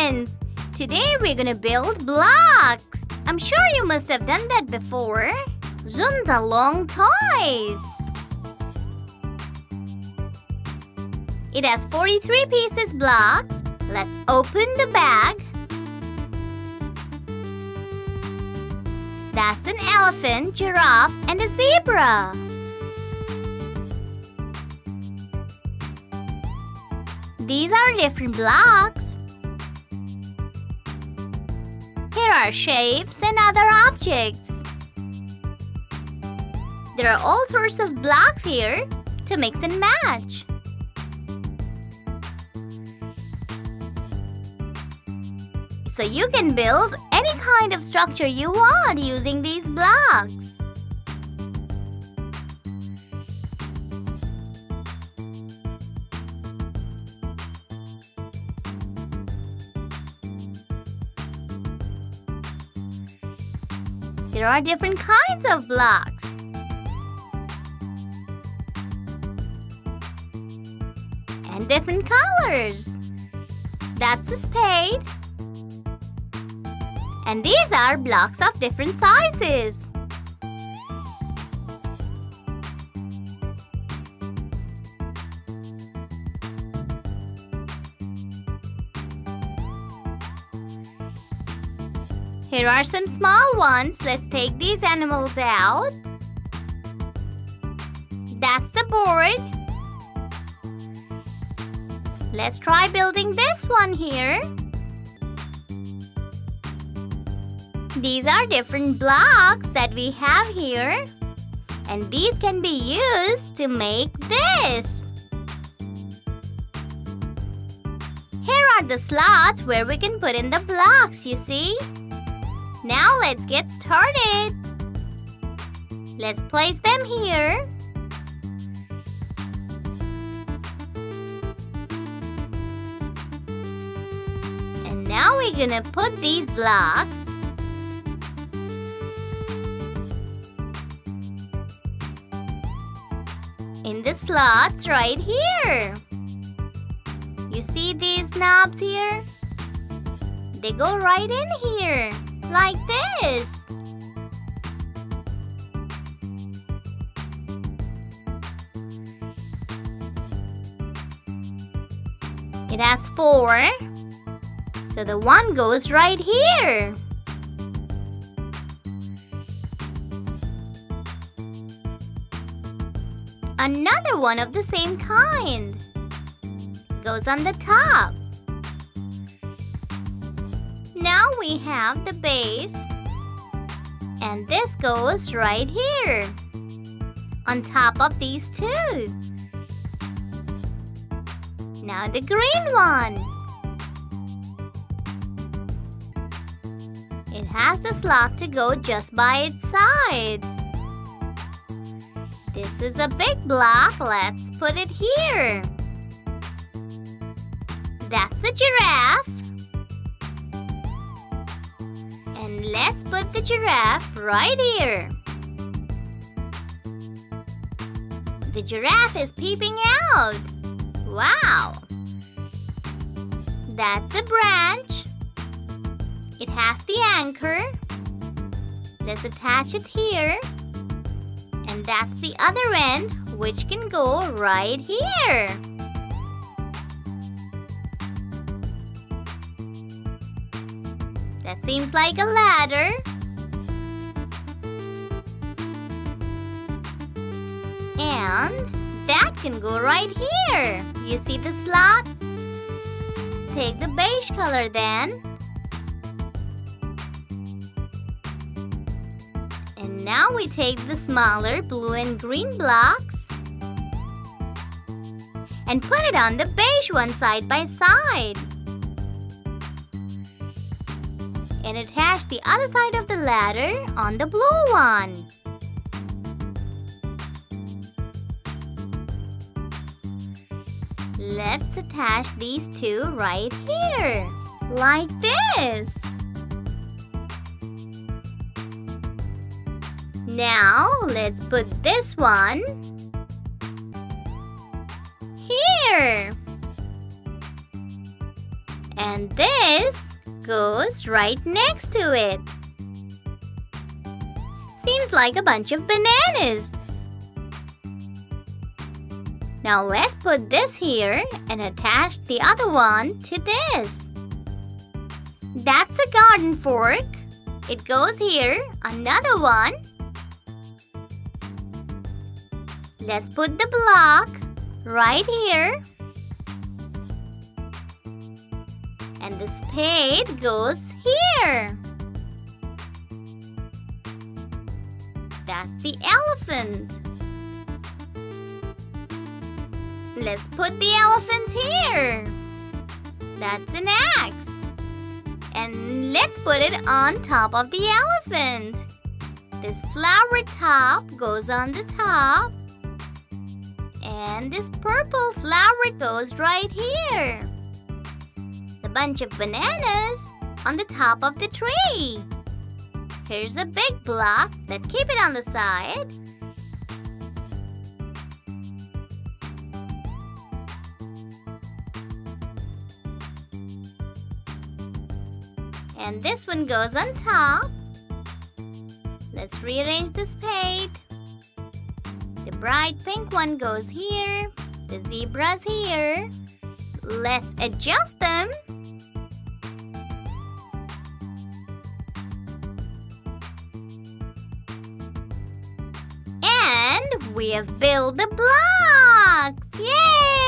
friends! Today we're gonna build blocks. I'm sure you must have done that before. Zundalong toys. It has 43 pieces blocks. Let's open the bag. That's an elephant, giraffe, and a zebra. These are different blocks. Here are shapes and other objects. There are all sorts of blocks here to mix and match. So you can build any kind of structure you want using these blocks. There are different kinds of blocks. And different colors. That's a spade. And these are blocks of different sizes. Here are some small ones. Let's take these animals out. That's the board. Let's try building this one here. These are different blocks that we have here. And these can be used to make this. Here are the slots where we can put in the blocks, you see. Now let's get started. Let's place them here. And now we're gonna put these blocks in the slots right here. You see these knobs here? They go right in here, like this. It has 4, so the one goes right here. Another one of the same kind goes on the top. Now we have the base, and this goes right here on top of these two. Now the green one. It has the slot to go just by its side. This is a big block. Let's put it here. That's the giraffe. And let's put the giraffe right here. The giraffe is peeping out. Wow! That's a branch. It has the anchor. Let's attach it here. And that's the other end, which can go right here. That seems like a ladder. And that can go right here. You see the slot? Take the beige color then. And now we take the smaller blue and green blocks and put it on the beige one side by side. And attach the other side of the ladder on the blue one. Let's attach these two right here, like this. Now, let's put this one here. And this goes right next to it. Seems like a bunch of bananas. Now let's put this here and attach the other one to this. That's a garden fork. It goes here, another one. Let's put the block right here. And the spade goes here. That's the elephant. Let's put the elephant here. That's an axe. And let's put it on top of the elephant. This flower top goes on the top. And this purple flower goes right here. The bunch of bananas on the top of the tree. Here's a big block. Let's keep it on the side. And this one goes on top. Let's rearrange the spade. The bright pink one goes here. The zebra's here. Let's adjust them. And we have built the blocks! Yay!